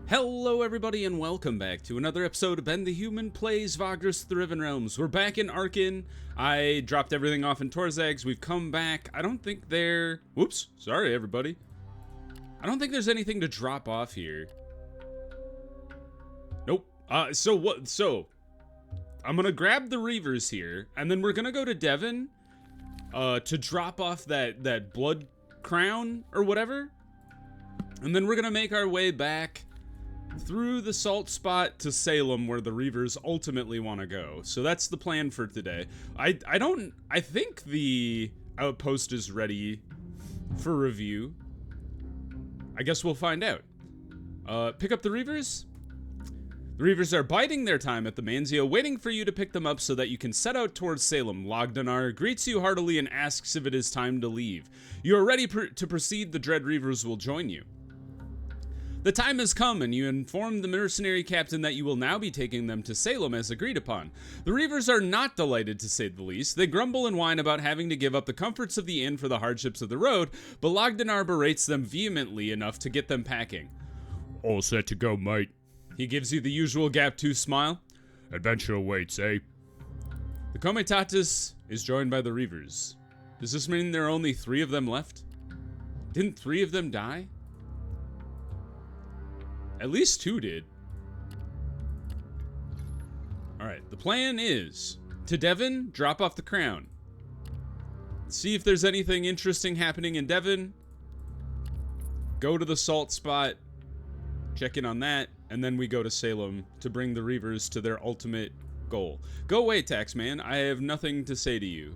Hello everybody and welcome back to another episode of Ben the Human Plays Vagrus the Riven Realms. We're back in Arcane. I dropped everything off in Torzags. We've come back. I don't think there... Whoops. Sorry everybody. I don't think there's anything to drop off here. Nope. So I'm gonna grab the Reavers here, and then we're gonna go to Devon to drop off that blood crown or whatever. And then we're gonna make our way back through the salt spot to Salem, where the Reavers ultimately want to go. So that's the plan for today. I think the outpost is ready for review. I guess we'll find out. Pick up the Reavers. The Reavers are biding their time at the Manzio, waiting for you to pick them up so that you can set out towards Salem. Logdanar greets you heartily and asks if it is time to leave. You are ready to proceed. The Dread Reavers will join you. The time has come, and you inform the mercenary captain that you will now be taking them to Salem as agreed upon. The Reavers are not delighted, to say the least. They grumble and whine about having to give up the comforts of the inn for the hardships of the road, but Logdanar berates them vehemently enough to get them packing. All set to go, mate. He gives you the usual gap-tooth smile. Adventure awaits, eh? The Comitatus is joined by the Reavers. Does this mean there are only 3 of them left? Didn't 3 of them die? At least 2 did. Alright, the plan is to Devon, drop off the crown. See if there's anything interesting happening in Devon. Go to the salt spot. Check in on that. And then we go to Salem to bring the Reavers to their ultimate goal. Go away, Taxman. I have nothing to say to you.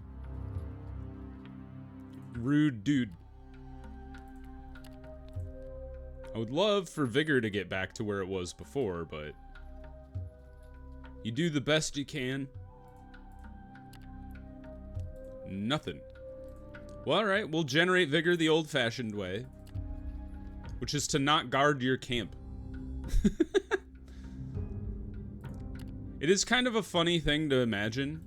Rude dude. I would love for Vigor to get back to where it was before, but you do the best you can. Nothing. Well, alright, we'll generate Vigor the old-fashioned way, which is to not guard your camp. It is kind of a funny thing to imagine.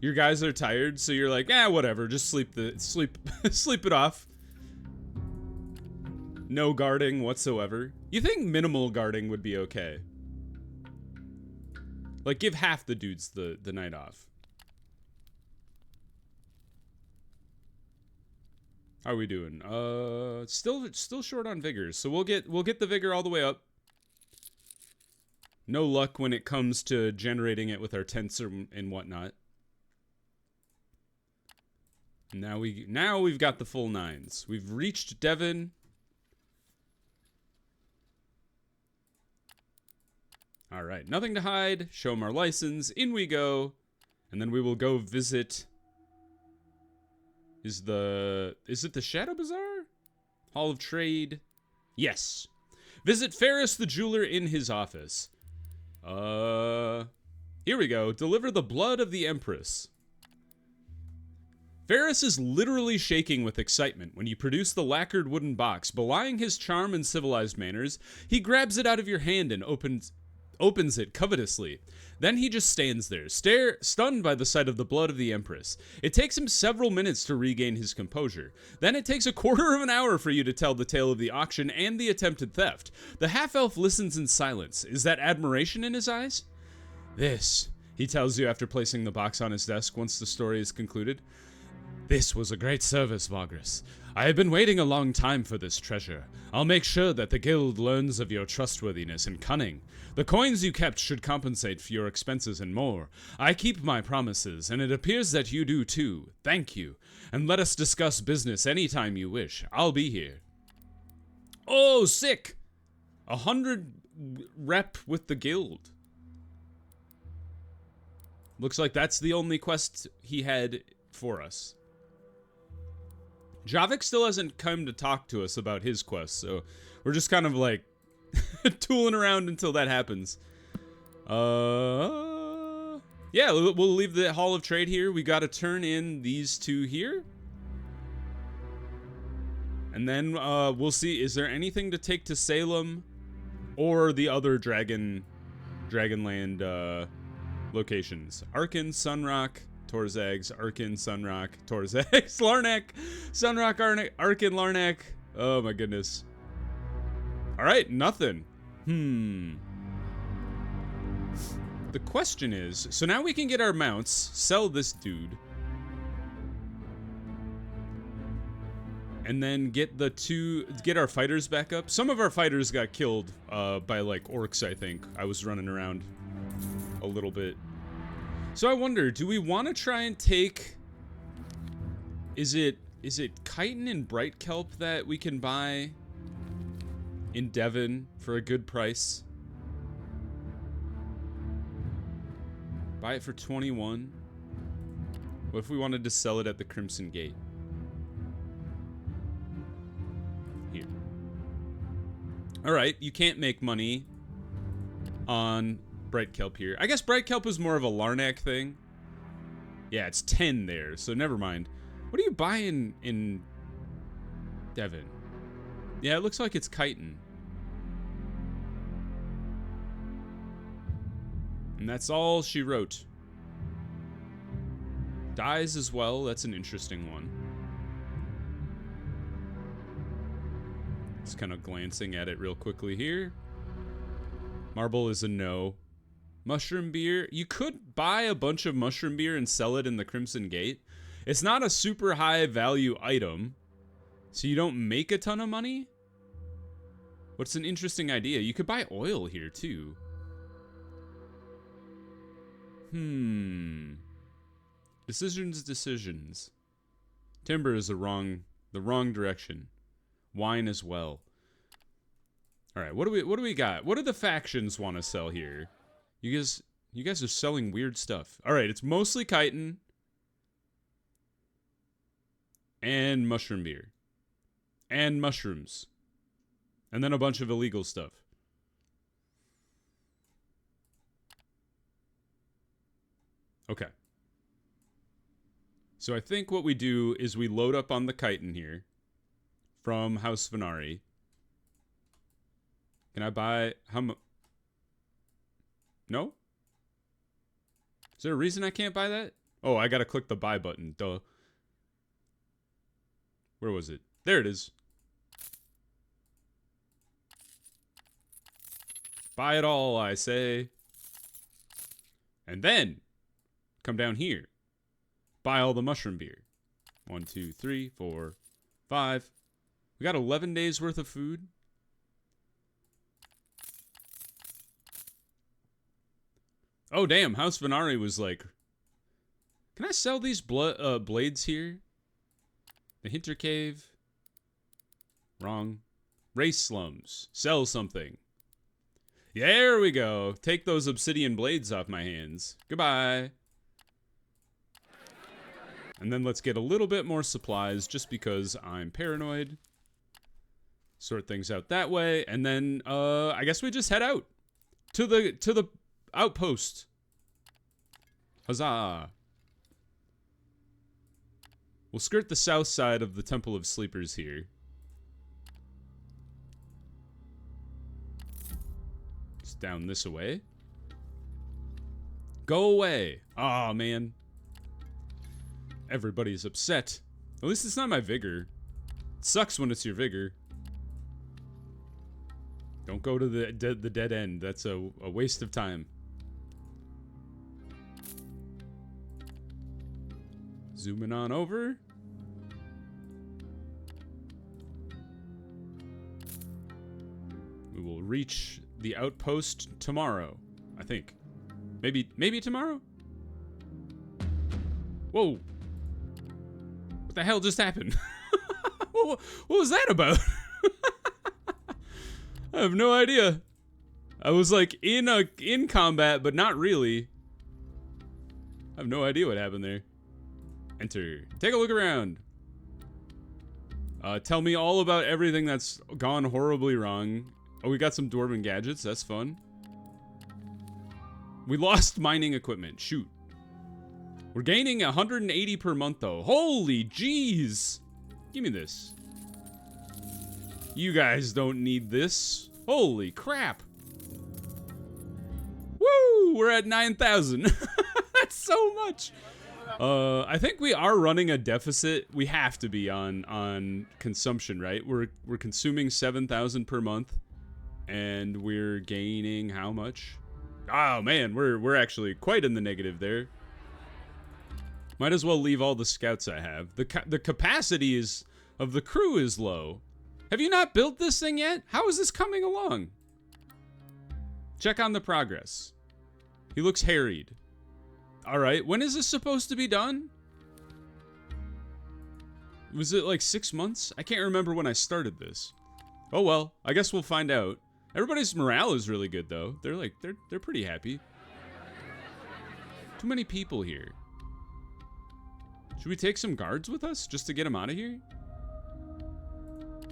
Your guys are tired, so you're like, whatever, just sleep it off. No guarding whatsoever. You think minimal guarding would be okay? Like, give half the dudes the night off. How are we doing? Still short on vigor, so we'll get the vigor all the way up. No luck when it comes to generating it with our tents and whatnot. Now we've got the full 9s. We've reached Devon. All right, nothing to hide. Show them our license. In we go, and then we will go visit. Is it the Shadow Bazaar? Hall of Trade? Yes. Visit Ferris the jeweler in his office. Here we go. Deliver the blood of the Empress. Ferris is literally shaking with excitement when you produce the lacquered wooden box. Belying his charm and civilized manners, he grabs it out of your hand and opens it covetously. Then he just stands there, stunned by the sight of the blood of the Empress. It takes him several minutes to regain his composure. Then it takes a quarter of an hour for you to tell the tale of the auction and the attempted theft. The half-elf listens in silence. Is that admiration in his eyes? This, he tells you after placing the box on his desk once the story is concluded. This was a great service, Vagrus. I have been waiting a long time for this treasure. I'll make sure that the guild learns of your trustworthiness and cunning. The coins you kept should compensate for your expenses and more. I keep my promises, and it appears that you do too. Thank you. And let us discuss business anytime you wish. I'll be here. Oh, sick! 100 rep with the guild. Looks like that's the only quest he had for us. Javik still hasn't come to talk to us about his quest, so we're just kind of like tooling around until that happens. Yeah, we'll leave the Hall of Trade here. We got to turn in these 2 here. And then we'll see, is there anything to take to Salem or the other Dragonland locations? Arcane, Sunrock, Torzags, Arcane, Sunrock, Torzags, Larnak, Sunrock, Arcane, Larnak. Oh my goodness. All right, nothing. The question is, so now we can get our mounts, sell this dude, and then get our fighters back up. Some of our fighters got killed by like orcs, I think. I was running around a little bit. So I wonder, do we want to try and take, is it chitin and bright kelp that we can buy in Devon for a good price? Buy it for 21. What if we wanted to sell it at the Crimson Gate? Here. Alright, you can't make money on bright kelp here. I guess bright kelp is more of a Larnak thing. Yeah, it's 10 there, so never mind. What are you buying in Devon? Yeah, it looks like it's chitin. And that's all she wrote. Dyes as well, that's an interesting one. Just kind of glancing at it real quickly here. Marble is a no. Mushroom beer, you could buy a bunch of mushroom beer and sell it in the Crimson Gate. It's not a super high value item, so you don't make a ton of money. What's an interesting idea? You could buy oil here too. Decisions. Timber is the wrong direction. Wine as well. All right, what do we got? What do the factions want to sell here? You guys are selling weird stuff. All right, it's mostly chitin and mushroom beer and mushrooms, and then a bunch of illegal stuff. Okay. So I think what we do is we load up on the chitin here from House Venari. Can I buy how much? No? Is there a reason I can't buy that? Oh, I gotta click the buy button. Duh. Where was it? There it is. Buy it all, I say. And then come down here. Buy all the mushroom beer. 1, 2, 3, 4, 5. We got 11 days worth of food. Oh, damn. House Venari was like, can I sell these blades here? The Hinter Cave. Wrong. Race slums. Sell something. There we go. Take those obsidian blades off my hands. Goodbye. And then let's get a little bit more supplies just because I'm paranoid. Sort things out that way. And then, I guess we just head out. To the outpost. Huzzah. We'll skirt the south side of the Temple of Sleepers here. Just down this way. Go away. Aw, man. Everybody's upset. At least it's not my vigor. It sucks when it's your vigor. Don't go to the dead end. That's a waste of time. Zooming on over. We will reach the outpost tomorrow, I think. Maybe tomorrow? Whoa. What the hell just happened? What was that about? I have no idea. I was like in combat, but not really. I have no idea what happened there. Enter. Take a look around. Tell me all about everything that's gone horribly wrong. Oh, we got some dwarven gadgets. That's fun. We lost mining equipment. Shoot. We're gaining 180 per month, though. Holy jeez. Give me this. You guys don't need this. Holy crap. Woo! We're at 9,000. That's so much. I think we are running a deficit. We have to be on consumption, right? We're consuming 7,000 per month. And we're gaining how much? Oh man, we're actually quite in the negative there. Might as well leave all the scouts I have. The capacity of the crew is low. Have you not built this thing yet? How is this coming along? Check on the progress. He looks harried. All right, when is this supposed to be done? Was it like 6 months? I can't remember when I started this. Oh well, I guess we'll find out. Everybody's morale is really good though. They're pretty happy. Too many people here. Should we take some guards with us just to get them out of here?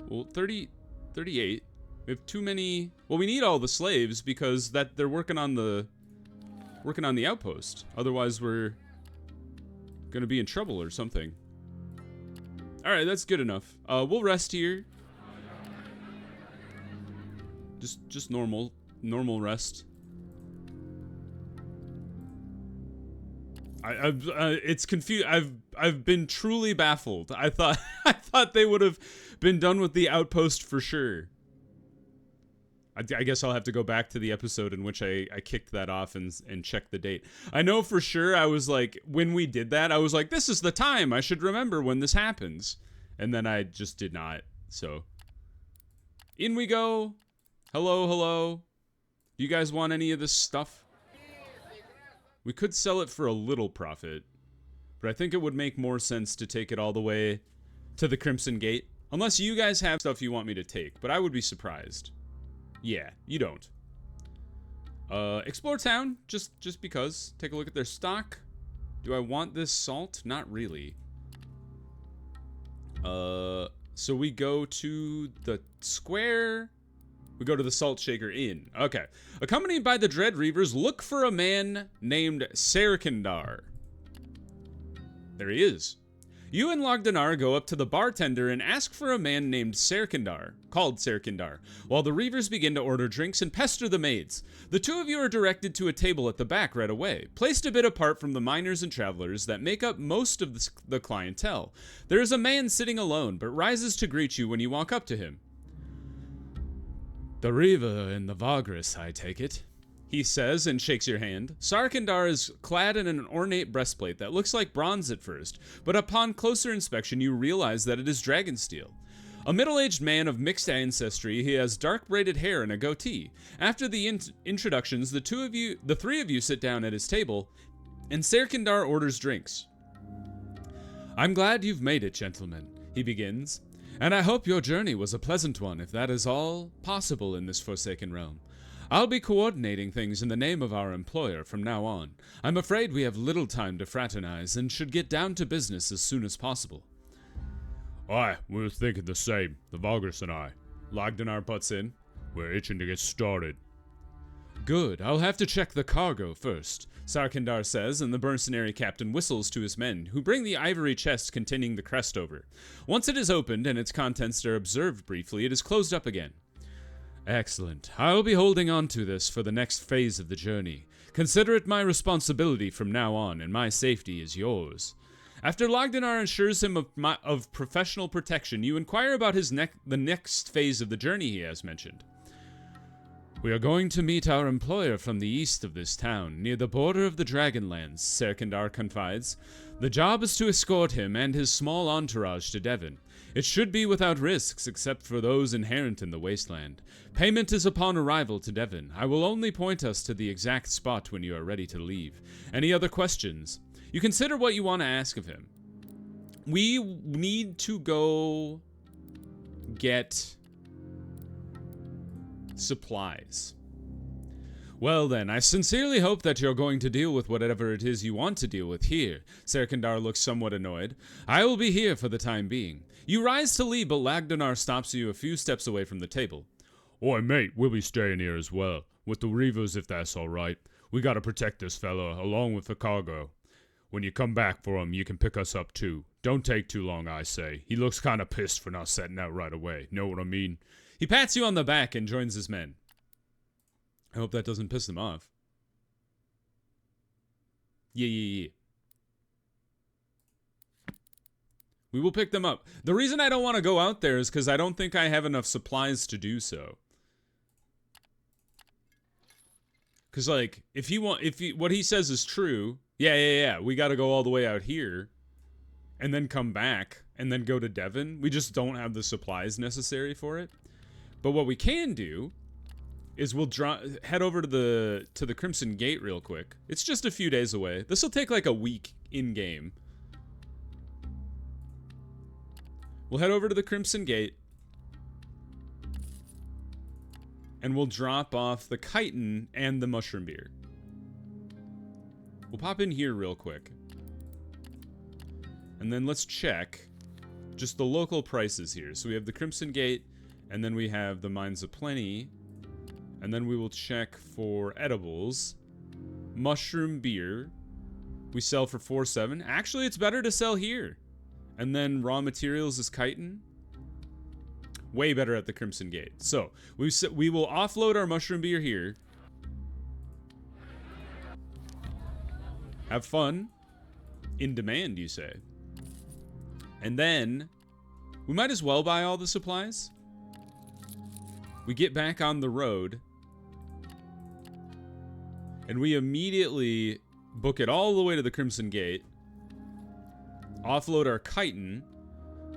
Well, 38. We have too many. Well, we need all the slaves because they're working on the outpost. Otherwise, we're gonna be in trouble or something. All right, that's good enough. We'll rest here. Just normal rest. It's confused. I've been truly baffled. I thought they would have been done with the outpost for sure. I guess I'll have to go back to the episode in which I kicked that off and check the date. I know for sure I was like, when we did that, I was like, this is the time. I should remember when this happens. And then I just did not. So, in we go. Hello, hello. Do you guys want any of this stuff? We could sell it for a little profit, but I think it would make more sense to take it all the way to the Crimson Gate. Unless you guys have stuff you want me to take, but I would be surprised. Yeah, you don't. Explore town, just because. Take a look at their stock. Do I want this salt? Not really. So we go to the square. We go to the Salt Shaker Inn. Okay. Accompanied by the Dread Reavers, look for a man named Serkindar. There he is. You and Logdanar go up to the bartender and ask for a man named Serkindar, called Serkindar, while the Reavers begin to order drinks and pester the maids. The two of you are directed to a table at the back right away, placed a bit apart from the miners and travelers that make up most of the clientele. There is a man sitting alone, but rises to greet you when you walk up to him. The Riven and the Vagrus, I take it, he says and shakes your hand. Serkindar is clad in an ornate breastplate that looks like bronze at first, but upon closer inspection you realize that it is dragon steel. A middle-aged man of mixed ancestry, he has dark braided hair and a goatee. After the introductions, the three of you sit down at his table, and Serkindar orders drinks. I'm glad you've made it, gentlemen, he begins. And I hope your journey was a pleasant one, if that is all possible in this forsaken realm. I'll be coordinating things in the name of our employer from now on. I'm afraid we have little time to fraternize and should get down to business as soon as possible. Aye, we were thinking the same, the Vagrus and I. Logdanar butts in. We're itching to get started. Good, I'll have to check the cargo first, Serkindar says, and the mercenary captain whistles to his men, who bring the ivory chest containing the crest over. Once it is opened and its contents are observed briefly, it is closed up again. Excellent. I'll be holding on to this for the next phase of the journey. Consider it my responsibility from now on, and my safety is yours. After Logdanar assures him of professional protection, you inquire about the next phase of the journey he has mentioned. We are going to meet our employer from the east of this town, near the border of the Dragonlands, Serkindar confides. The job is to escort him and his small entourage to Devon. It should be without risks, except for those inherent in the wasteland. Payment is upon arrival to Devon. I will only point us to the exact spot when you are ready to leave. Any other questions? You consider what you want to ask of him. We need to go get supplies. Well then, I sincerely hope that you're going to deal with whatever it is you want to deal with here. Serkindar looks somewhat annoyed. I will be here for the time being. You rise to leave, but Logdanar stops you a few steps away from the table. Oi, mate, we'll be staying here as well, with the Reavers if that's alright. We gotta protect this fella, along with the cargo. When you come back for him, you can pick us up too. Don't take too long, I say. He looks kinda pissed for not setting out right away, know what I mean? He pats you on the back and joins his men. I hope that doesn't piss them off. Yeah. We will pick them up. The reason I don't want to go out there is because I don't think I have enough supplies to do so. Because, like, what he says is true, yeah, we got to go all the way out here and then come back and then go to Devon. We just don't have the supplies necessary for it. But what we can do is we'll head over to the Crimson Gate real quick. It's just a few days away. This will take like a week in-game. We'll head over to the Crimson Gate. And we'll drop off the chitin and the mushroom beer. We'll pop in here real quick. And then let's check just the local prices here. So we have the Crimson Gate, and then we have the Mines of Plenty. And then we will check for edibles. Mushroom beer. We sell for 4.7. Actually, it's better to sell here. And then raw materials is chitin. Way better at the Crimson Gate. So, we will offload our mushroom beer here. Have fun. In demand, you say. And then, we might as well buy all the supplies. We get back on the road. And we immediately book it all the way to the Crimson Gate. Offload our chitin.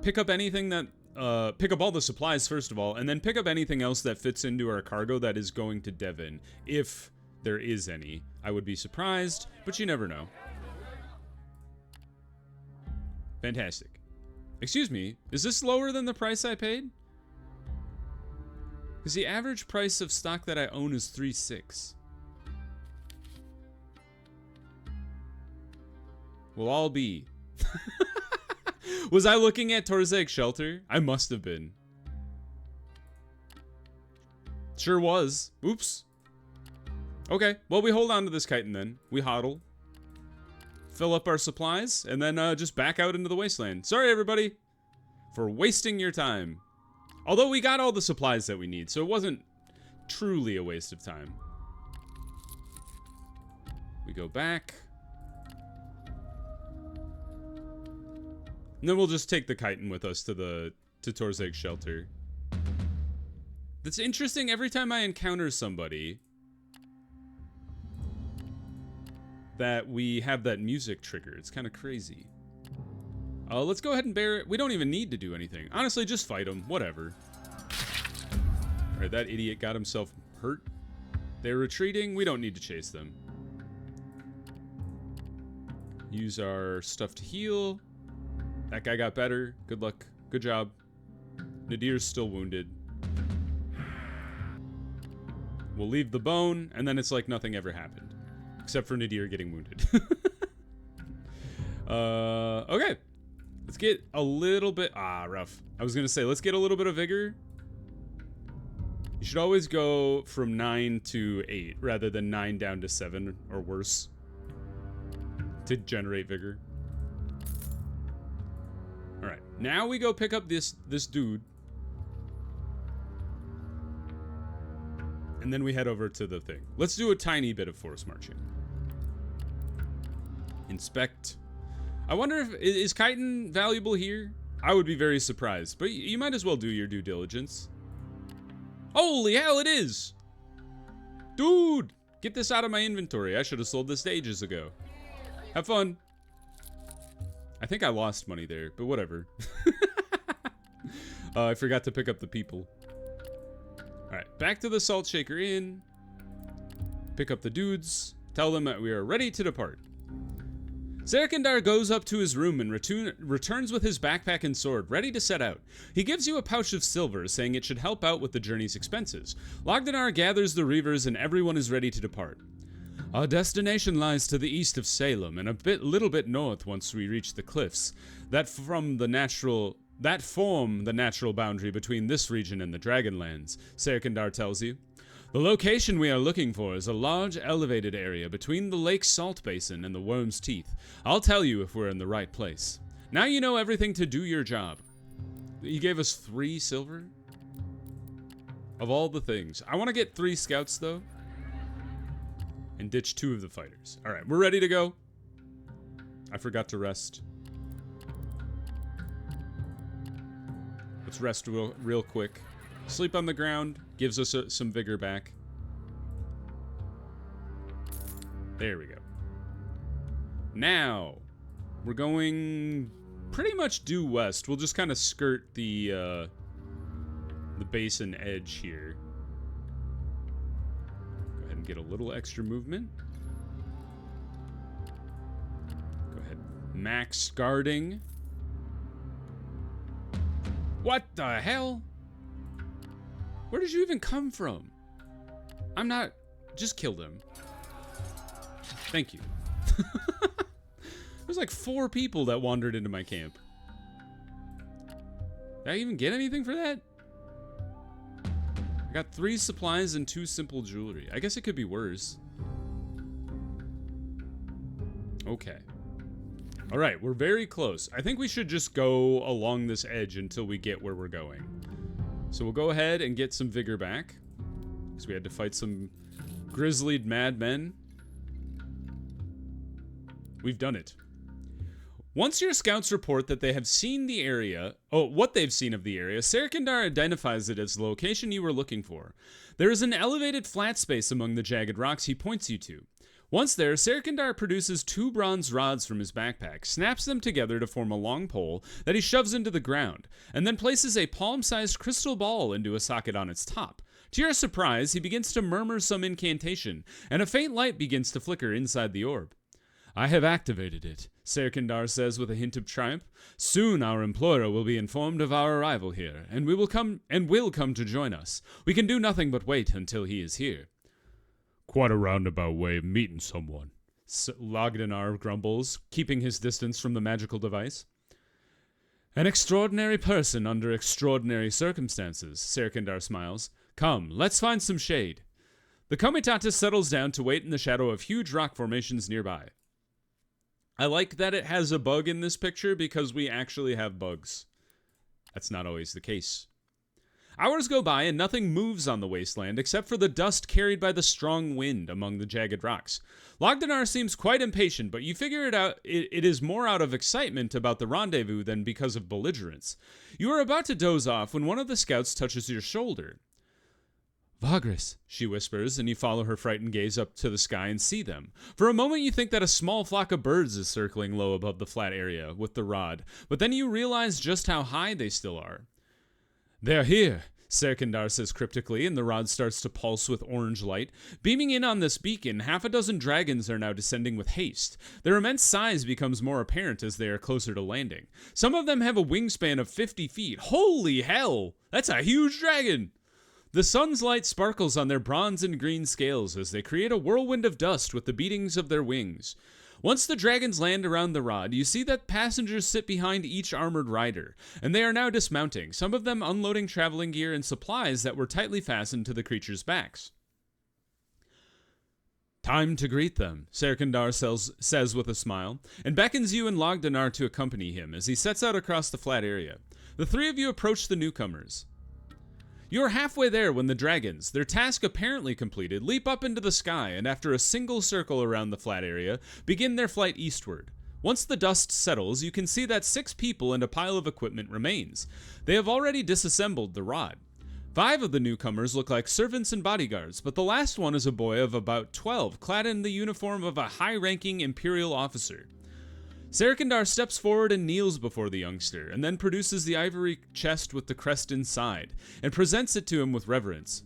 Pick up anything that... pick up all the supplies first of all, and then pick up anything else that fits into our cargo that is going to Devon, if there is any. I would be surprised, but you never know. Fantastic. Excuse me, is this lower than the price I paid? Because the average price of stock that I own is 3.6. Will all be. Was I looking at Torzeg Shelter? I must have been. Sure was. Oops. Okay, well, we hold on to this chitin then. We hodl. Fill up our supplies, and then just back out into the wasteland. Sorry, everybody, for wasting your time. Although we got all the supplies that we need, so it wasn't truly a waste of time. We go back. And then we'll just take the chitin with us to Torzeg Shelter. That's interesting. Every time I encounter somebody that we have that music trigger. It's kind of crazy. Let's go ahead and bear it. We don't even need to do anything. Honestly, just fight them. Whatever. Alright, that idiot got himself hurt. They're retreating. We don't need to chase them. Use our stuff to heal. That guy got better. Good luck. Good job. Nadir's still wounded. We'll leave the bone, and then it's like nothing ever happened. Except for Nadir getting wounded. Okay. Let's get a little bit... rough. I was going to say, let's get a little bit of vigor. You should always go from 9 to 8, rather than 9 down to 7, or worse. To generate vigor. Alright, now we go pick up this dude. And then we head over to the thing. Let's do a tiny bit of force marching. Inspect. I wonder if... Is chitin valuable here? I would be very surprised. But you might as well do your due diligence. Holy hell, it is! Dude! Get this out of my inventory. I should have sold this ages ago. Have fun. I think I lost money there, but whatever. I forgot to pick up the people. Alright, back to the Salt Shaker Inn. Pick up the dudes. Tell them that we are ready to depart. Serkindar goes up to his room and returns with his backpack and sword, ready to set out. He gives you a pouch of silver, saying it should help out with the journey's expenses. Logdanar gathers the Reavers and everyone is ready to depart. Our destination lies to the east of Salem and little bit north once we reach the cliffs that form the natural boundary between this region and the Dragonlands, Serkindar tells you. The location we are looking for is a large elevated area between the Lake Salt Basin and the Worm's Teeth. I'll tell you if we're in the right place. Now you know everything to do your job. He gave us 3 silver? Of all the things. I want to get 3 scouts though. And ditch 2 of the fighters. Alright, we're ready to go. I forgot to rest. Let's rest real quick. Sleep on the ground gives us some vigor back. There we go. Now, we're going pretty much due west. We'll just kind of skirt the basin edge here. Go ahead and get a little extra movement. Go ahead. Max guarding. What the hell? Where did you even come from? I'm not... Just killed him. Thank you. There's like 4 people that wandered into my camp. Did I even get anything for that? I got 3 supplies and 2 simple jewelry. I guess it could be worse. Okay. Alright, we're very close. I think we should just go along this edge until we get where we're going. So we'll go ahead and get some vigor back. Because we had to fight some grizzlied madmen. We've done it. Once your scouts report that they have seen the area, what they've seen of the area, Serkindar identifies it as the location you were looking for. There is an elevated flat space among the jagged rocks he points you to. Once there, Serkindar produces 2 bronze rods from his backpack, snaps them together to form a long pole that he shoves into the ground, and then places a palm-sized crystal ball into a socket on its top. To your surprise, he begins to murmur some incantation, and a faint light begins to flicker inside the orb. I have activated it, Serkindar says with a hint of triumph. Soon our employer will be informed of our arrival here, and will come to join us. We can do nothing but wait until he is here. Quite a roundabout way of meeting someone. Logdanar grumbles, keeping his distance from the magical device. An extraordinary person under extraordinary circumstances, Serkindar smiles. Come, let's find some shade. The Comitatus settles down to wait in the shadow of huge rock formations nearby. I like that it has a bug in this picture because we actually have bugs. That's not always the case. Hours go by and nothing moves on the wasteland except for the dust carried by the strong wind among the jagged rocks. Logdanar seems quite impatient, but you figure it out. It is more out of excitement about the rendezvous than because of belligerence. You are about to doze off when one of the scouts touches your shoulder. Vagrus, she whispers, and you follow her frightened gaze up to the sky and see them. For a moment you think that a small flock of birds is circling low above the flat area with the rod, but then you realize just how high they still are. They're here, Serkindar says cryptically, and the rod starts to pulse with orange light. Beaming in on this beacon, 6 dragons are now descending with haste. Their immense size becomes more apparent as they are closer to landing. Some of them have a wingspan of 50 feet. Holy hell! That's a huge dragon! The sun's light sparkles on their bronze and green scales as they create a whirlwind of dust with the beatings of their wings. Once the dragons land around the rod, you see that passengers sit behind each armored rider, and they are now dismounting, some of them unloading traveling gear and supplies that were tightly fastened to the creatures' backs. Time to greet them, Serkindar says with a smile, and beckons you and Logdanar to accompany him as he sets out across the flat area. The 3 of you approach the newcomers. You are halfway there when the dragons, their task apparently completed, leap up into the sky and after a single circle around the flat area, begin their flight eastward. Once the dust settles, you can see that 6 people and a pile of equipment remains. They have already disassembled the rod. 5 of the newcomers look like servants and bodyguards, but the last one is a boy of about 12, clad in the uniform of a high-ranking imperial officer. Serkindar steps forward and kneels before the youngster, and then produces the ivory chest with the crest inside, and presents it to him with reverence.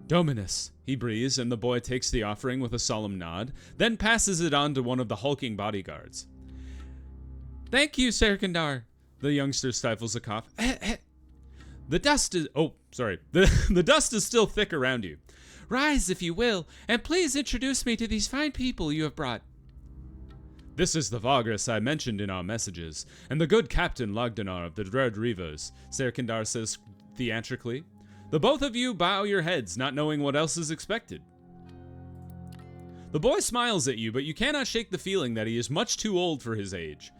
Dominus, he breathes, and the boy takes the offering with a solemn nod, then passes it on to one of the hulking bodyguards. Thank you, Serkindar. The youngster stifles a cough. The dust is... Oh, sorry. The dust is still thick around you. Rise, if you will, and please introduce me to these fine people you have brought. This is the Vagrus I mentioned in our messages, and the good Captain Logdanar of the Dread Rivers, Serkindar says theatrically. The both of you bow your heads, not knowing what else is expected. The boy smiles at you, but you cannot shake the feeling that he is much too old for his age.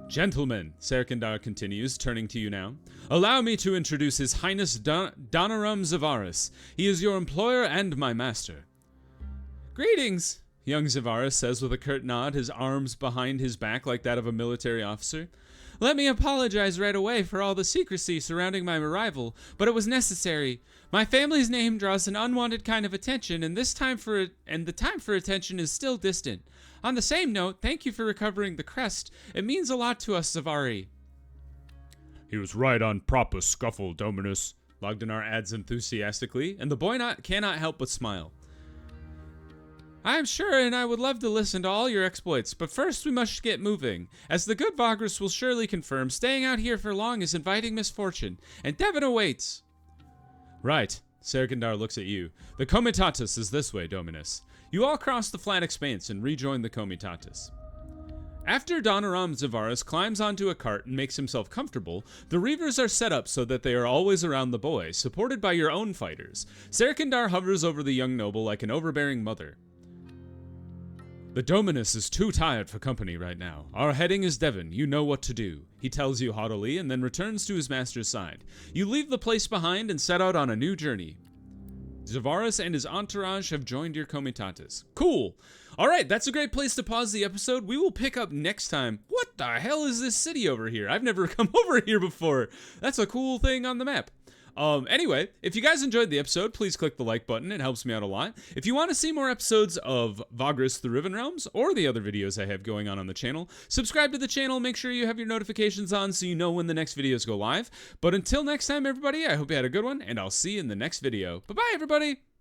Gentlemen, Serkindar continues, turning to you now, allow me to introduce His Highness Daneram Xevaris. He is your employer and my master. Greetings, young Xevaris says with a curt nod, his arms behind his back like that of a military officer. Let me apologize right away for all the secrecy surrounding my arrival, but it was necessary. My family's name draws an unwanted kind of attention, and the time for attention is still distant. On the same note, thank you for recovering the crest. It means a lot to us, Xevaris. He was right on proper scuffle, Dominus. Logdanar adds enthusiastically, and the boy cannot help but smile. I am sure, and I would love to listen to all your exploits, but first we must get moving. As the good Vagrus will surely confirm, staying out here for long is inviting misfortune, and Devon awaits. Right. Serkindar looks at you. The Comitatus is this way, Dominus. You all cross the flat expanse and rejoin the Comitatus. After Daneram Xevaris climbs onto a cart and makes himself comfortable, the Reavers are set up so that they are always around the boy, supported by your own fighters. Serkindar hovers over the young noble like an overbearing mother. The Dominus is too tired for company right now. Our heading is Devon. You know what to do. He tells you haughtily and then returns to his master's side. You leave the place behind and set out on a new journey. Xevaris and his entourage have joined your Comitatus. Cool. All right, that's a great place to pause the episode. We will pick up next time. What the hell is this city over here? I've never come over here before. That's a cool thing on the map. Anyway, if you guys enjoyed the episode, please click the like button. It helps me out a lot. If you want to see more episodes of Vagrus the Riven Realms or the other videos I have going on the channel, subscribe to the channel. Make sure you have your notifications on so you know when the next videos go live. But until next time, everybody, I hope you had a good one, and I'll see you in the next video. Bye-bye, everybody!